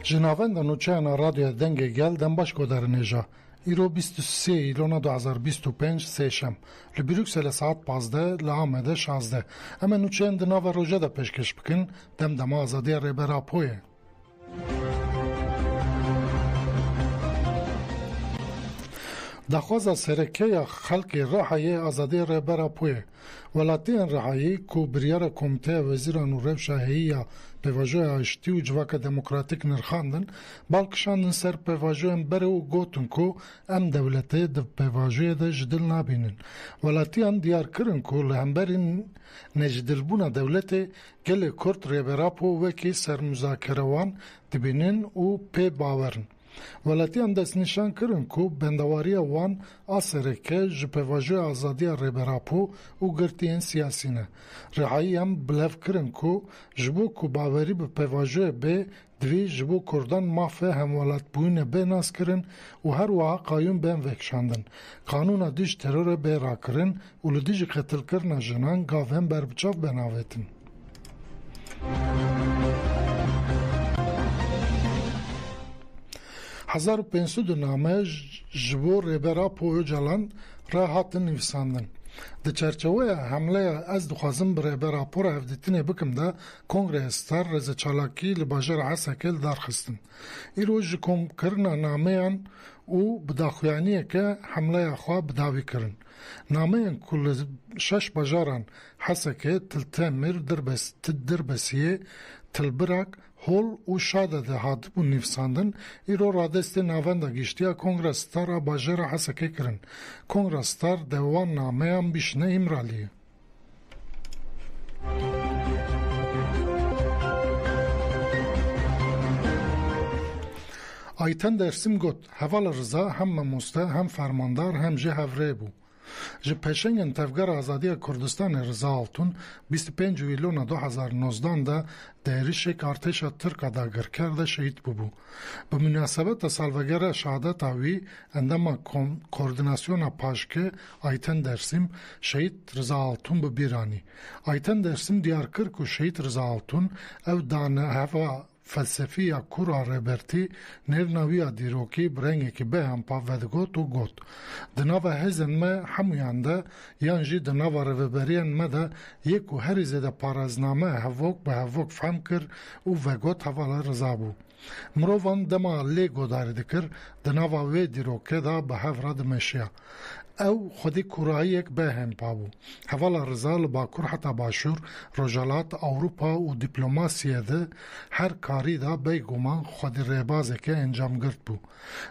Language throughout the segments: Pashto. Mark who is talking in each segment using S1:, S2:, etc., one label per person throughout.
S1: جناوند نوچهان رادیو دنگ گل دنباش گودرنیجا ایرو 23 ایلونا 2025 سهشم لبروکسل ساعت 15 لآمده 16 اما نوچهان دناو روژه دا پیشکش بکن دم آزادی ریبرا پویه دخواز سرکه خلق رحایی آزادی ریبرا پویه ولاتین رحایی کو بریار کمیته وزیران و روش شاهیه پیواجوی آشتی و جواک دموکراتیک نرخاندن بالکشاندن سر پیواجوی بره و گوتن کو ام دولته ده پیواجوی ده جدل نابینن ولاتین دیار کرن کو لهمبرین نجدل بونا دولته گل کرد ریبرا پو وکی سر مذاکروان دبینن و پی باورن ولاتیان دست نشان کرن کو بندواری وان آسرکه جپواجوی آزادی ریبراپو و گرتین سیاسینه رعایی هم بلف کرن کو جبو کو باوری به پواجوی به دوی جبو کردان مافه همولات بوین به ناس کرن و هر واقع قایون بین وکشاندن قانون دیج ترور به را کرن و لدیج قتل کرن جنان گاوهم بربچاف بناویتن 1500 نامه جبو ریبرا پویو جلان را هاتن نویساندن. ده چرچوه حمله از دخوازم بر ریبرا پو را افدیتینه بکم ده کنگره رز چالاکی لباجر عساکل دارخستن. ایرو جکم کرنا نامه او بداخویانیه که حمله خواه بداوی کرن. نامه کل 6 باجاران حسکه تلتمر دربسیه تلبرک هول و شاده ده هاد بو نفساندن ایرو رادست ناونده گشتیا کنگرستار باجر حسکه کرن. کنگرستار دوان نامه هم بیشنه امرالیه. آیتن درسیم گوت حوال رضا هم مموسته هم فرماندار هم جه هفره بو. جه پیشنگن تفگر آزادی کردستان رضا آلتون 25 ویلون 2019 ده دیریشک ارتش ترک داگر کرده شهید بو. به مناسبت سالوگر شهادت آوی اندما کوردیناسیون پاشکه آیتن درسیم شهید رضا آلتون ببیرانی. آیتن درسیم دیار کرد که شهید رضا آلتون او دانه هوا فلسفی کورا ریبرتی نرنوی دیروکی برنگی که به هم پاودگوت و گوت دناو هزن ما همویانده یانجی دناو ریبرین ما ده یک و هری زده پارازنامه هفوک به هفوک فهم کر و وگوت حوالا رضا بو مروان دما لیگو داری دکر دناو وی دیروکه دا به هفرا دمشیا او خودی کورایی یک به هم پابو حوالا رضا لباکور حتی باشور رجالات اوروپا و دیپلوماسیه ده هر کاری دا بیگومان خودی ریبازه که انجام گرد بو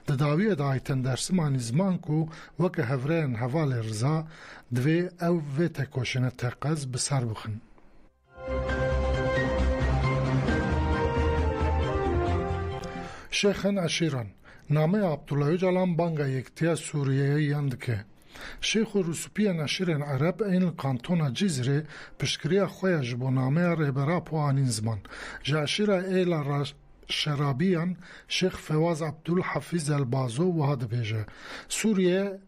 S1: ده داویه دا ایتن درسمانی زمان کو وکه هفرین حوال رضا دوی او وی تکوشنه تقز بسر بخن شیخن عشیران نامه عبدالله جلان بانگا یکتیا سوریه یندکه شیخ و روسپی نشیرن عرب این کانتون جزیره پشکری خواه جبو نامه ریبرا پو آنین زمان جاشیر ایلا شرابیان شیخ فواز عبدالحفیظ البازو وهاد بیجه سوریه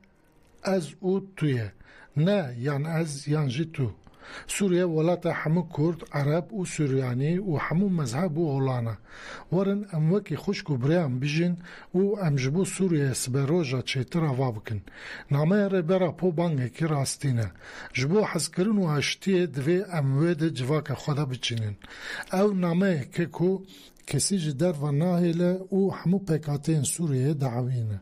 S1: از او تویه نه یان از یان جی تو سوریه ولات همو کرد عرب و سوریانی و همو مذهب و اولانا ورن اموکی خوشکو بریم بیجین و امجبو سوریه سبروجا چیتر آوا بکن نامه ریبرا پو بانگه کی راستینه جبو حزکرن و هشتیه دوی اموید جواک خدا بچینن او نامه که کو کسی جدر و ناهیله و همو پیکاتین سوریه دعوینه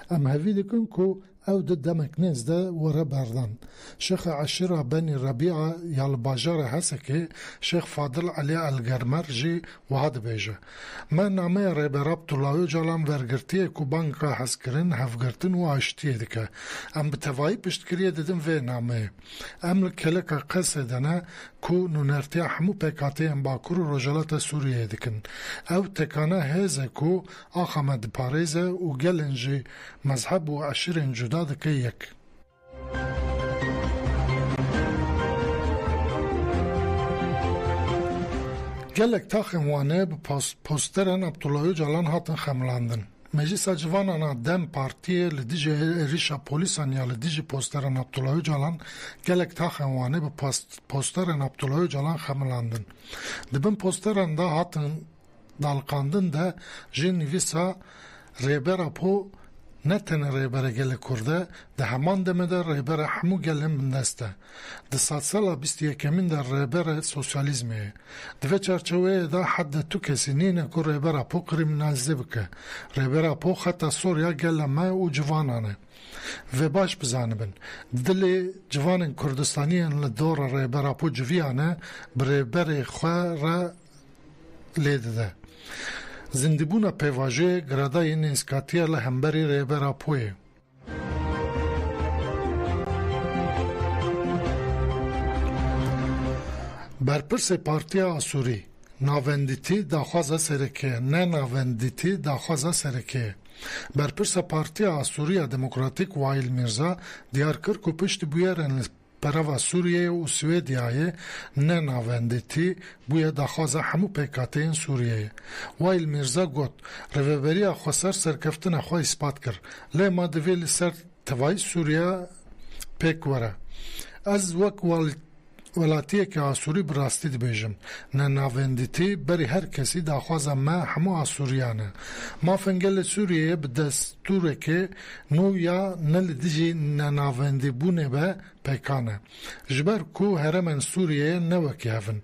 S1: ام هفی دکن کو او ده دمک نزده وره بردن شیخ عشیره بنی ربیعه یال باجار هسکه شیخ فاضل علی الگرمر جی وحد بیجه من نامه ریبراب طولایو جالان ورگرتیه کو بانکا حسکرین هفگرتن و آشتیه دکه ام بتوایی پشتکریه ددن وی نامه ام لکلک قصدنه کو نونرتیه همو پیکاتی ام باکور و رجالات سوریه دکن او تکانه هزه کو آخامد پاریزه و گلنجی مذهب و عشیرین جدا دکه یک گلک تا خموانه به پوسترن عبدالله جلان هاتن خملاندن مجلس جوانانا دم پارتیه لدیج ریشا پولیسان یا لدیج پوسترن عبدالله جلان گلک تا خموانه به پوسترن عبدالله جلان خملاندن دبن پوسترن دا هاتن دالقاندن ده جی نویسا ریبرا پو نه تنه ریبر گل کرده ده همان دمه ده ریبر همو گلم بندسته ده سات سالا 21 ده ریبر سوسیالیزمه دوه چرچوه ده حد تو کسی نینه که ریبر پو کریمنالیزه بکه ریبر پو خطا سوریا گل ما و جوانانه و باش بزانبن دل جوان کردستانیان لدور ریبر پو جویانه بریبر خواه را لیده ده زندبونا پیواژه گرادای نسکاتیه لهمبری ریبرا پوی برپرس پارتیا آسوری ناوندیتی داخوازه سرکه نه ناوندیتی داخوازه سرکه برپرس پارتیا آسوری دموکراتیک وائل میرزا دیار کرد که پشت بویرن پروا سوریه و سویدیای نه ناوندیتی بویا داخوازه همو پیکاتین سوریه وائل میرزا گوت رویبریا خوصر سرکفتن خواه اثبات کر لی ما دویل سر توای سوریه پیک وره از وک ولاتیه که آسوری براستی دی بیجم نه ناوندیتی بری هر کسی داخوازه ما همو آسوریانه ما فنگل سوریه به دستوره که نو یا نل دیجی نه ناوندی بونه به پیکانه جبر کو هرمن سوریه نوکی هفن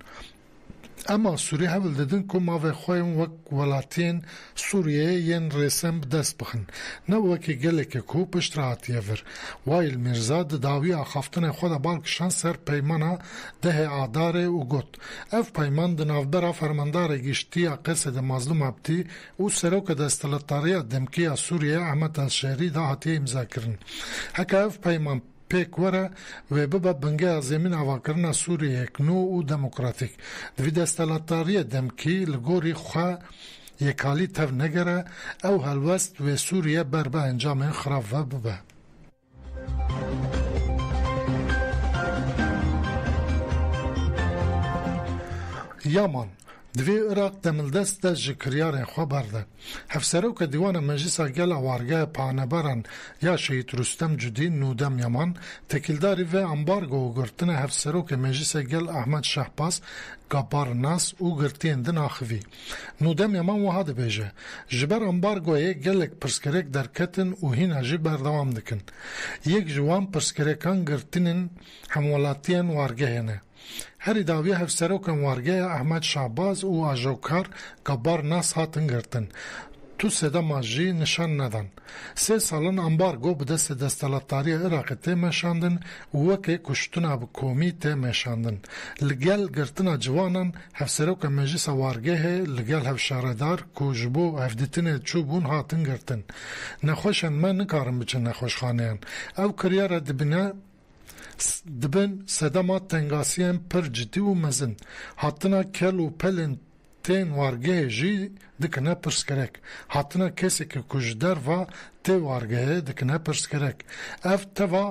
S1: اما سوریه هول ددن که ما و خواهیم وک ولاتین سوریه ین رسم دست بخن نه وکی گله که کو پشت راحتیه ور وائل میرزا داوی آخافتن خود بالکشان سر پیمانا ده آداره و گوت اف پیمان دنافبرا فرماندار گشتی قصد مظلوم عبدی و سروک دستلطاریه دمکی سوریه احمد الشهری دا حتیه امضا کرن هکا اف پیمان پیک وره و ببا بنگه زمین آواکرنا سوریه اکنو و دموکراتیک دوی دستلطاریه دمکی لگوری خواه یکالی تف نگره او هلوست و سوریه بربه انجام خراب و ببه یامان دوی عراق دملدست ده جکریار خواه برده هفسرو که دیوان مجلسا گل وارگاه پانبران یا شهید رستم جدی نودم یمان تکیلداری و امبارگو و گرتن هفسرو که مجلسا گل احمد شهباز گابار ناس و گرتین دن آخوی نودم یمان وحاد بیجه جبر امبارگوی گلک پرسکرک درکتن و هین اجی بردوام دکن یک جوان پرسکرکان گرتنین همولاتین وارگاه نه هری داوی هفسروکن وارگه احمد شعباز و آجوکار گبار ناس هاتن گرتن تو سده ماجی نشان ندن 3 سالن امبارگو به دست دستلطاری عراق تیمشاندن و وکی کشتنا بکومی تیمشاندن لگل گرتنا جوانن هفسروکن مجلس وارگه لگل هفشاردار کوجبو هفدیتن چوبون هاتن گرتن نخوشن من نکارم بچن نخوش خانیان او کریار دبنه دبن صدمات تنگاسیان پر جدی و مزن هاتنا کل و پلن تین وارگه جی دکنه پرسکرک هاتنا کسی که کجدر و تی وارگه دکنه پرسکرک اف توا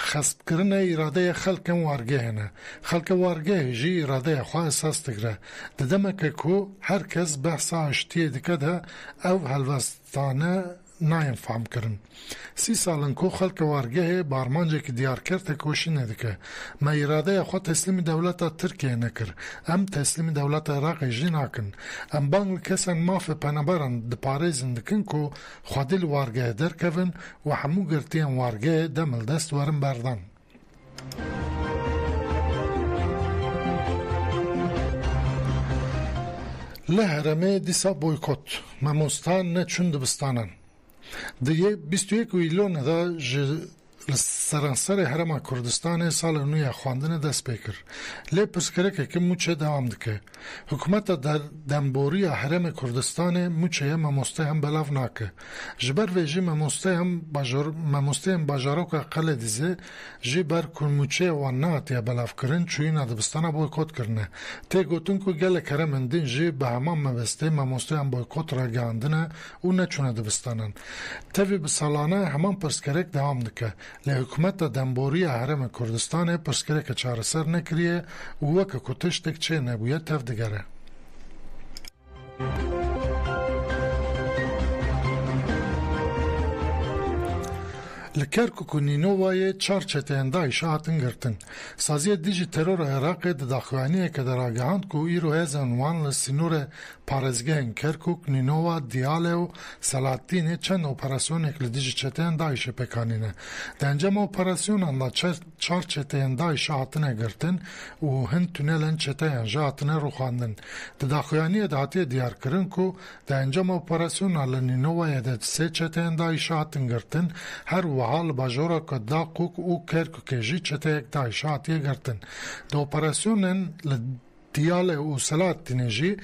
S1: خسب کرنه اراده خلق وارگه نه خلق وارگه جی اراده خواه اساس تگره ددمه که کو هر کس بحثا اشتیه دکه ده او هلوستانه نایم فهم کرن 30 سالن کو خلق وارگه بارمانجه که دیار کرده کوشی ندکه ما اراده خود تسلیم دولت ترکیه نکر ام تسلیم دولت عراق جی ناکن ام بانگ کسان ماف پنبران دپاره زندکن کو خودل وارگه در کون و همو گرتین وارگه دمل دست ورم بردن لهرمه دیسا بویکوت مموستان نه چون دبستانن دیگه 21 ایلون دا سرانسر حرم کردستان سال نوی خواندن دست بکر لی پرسکره که موچه دوام دکه حکومت در دنبوری حرم کردستان موچه مموسته هم بلاف ناکه جبر ویجی مموسته هم باجارو که قل دیزه جی بر کن موچه و نات یا بلاف کرن چوی ندبستان بایکوت کرنه تی گوتون که گل کرم دین جی به همان مبسته مموسته هم بایکوت را گاندنه و نچونه دبستانن تاوی بسالانه همان پرسکره دوام دکه لی حکومت دنبوری حرم کردستان پرسکره که چاره سر نکریه و وکه کتشتک چه نبوید تف دگره لکرکک و نینوای 4 چتین داعش هاتن گرتن. سازی دیجی ترور عراق داخوانی که در آگهاند که ایرو هزن وان لسینور پارزگهن کرکک نینوا دیاله و سلاتین چند اپراسیون اکل دیجی چتین داعش پکانینه. دنجام اپراسیون انلا 4 چتین داعش هاتن گرتن و هند تونلن چتین جاتن رو خواندن. داخوانی دهاتی دیار کرن که دنجام اپراسیون انلا نینوای ده 3 چتین داعش هاتن گرتن هر وحال باجورا که داقوک و کرککیجی چتین داعش هاتی گرتن. ده اپراسیونن دیاله و سلاتینجی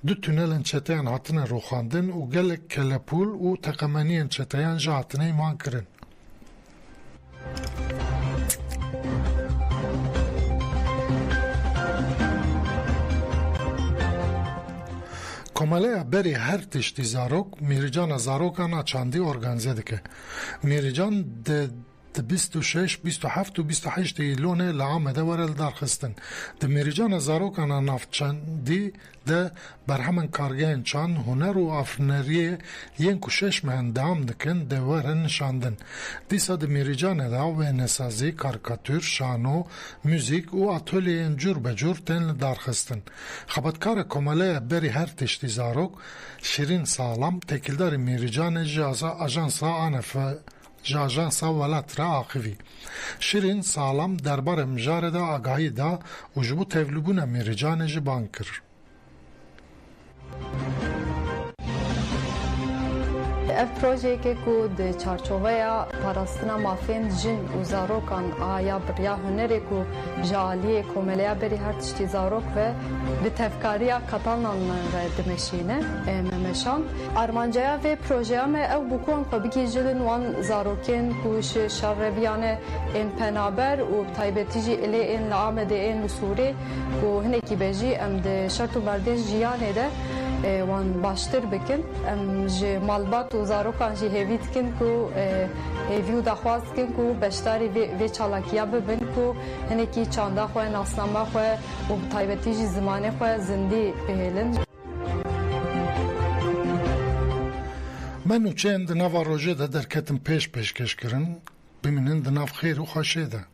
S1: دو تونلن چتین هاتن رو خواندن و گلک کلپول و تقمانین چتین جاتن ایمان کرن. کماله بری هر تشتی زاروک میریجان زاروکانا چاندی ارگانزه دکه. میریجان ده 26 27 و 28 ایلونه لعامده ورل درخستن. ده میریجان زاروکانا نافچاندی ده برهمن کارگین چان هنر و افنریه ین کشش مهن دام دکن ده ورن نشاندن. دیسا ده میریجان ده و نسازی، کارکاتور، شانو، موزیک و اتولیین جور بجور تن درخستن. خبرکار کماله بری هر تشتی زاروک شیرین سالم تکیلدار میریجان اجانسا آنفه جاجانسا ولات را آخوی. شیرین سالم دربار مجاره دا آگاهی دا و جبو تولبون میریجان جبان کر.
S2: اف پروژه که کود چارچوبه پاراستنا مافین جن و زاروکان آیا بریا هنری کو جالی کوملیا بری هر تشتی زاروک و به تفکاریا کاتالان دمشینه ممشان ارمانجایا و پروژه هم او بکن که بکی جلن وان زاروکین کوش شربیانه این پنابر و تایبتیجی الی این لعامده این سوری و هنکی بجی ام ده شرط و بردش جیانه ده وان باشتر بکن ام جه مالبات و زاروکان جه هیوید کن کو هیویو دخواست کن کو بشتاری وی چالاکیا ببین کو هنکی چانده خواه ناسنامه خواه و تایبتی جه زمانه خواه زندی بهیلن.
S1: منو چند نوا روژه ده درکتم پیش کش کرن بمینن ده ناف خیر و خوشه ده.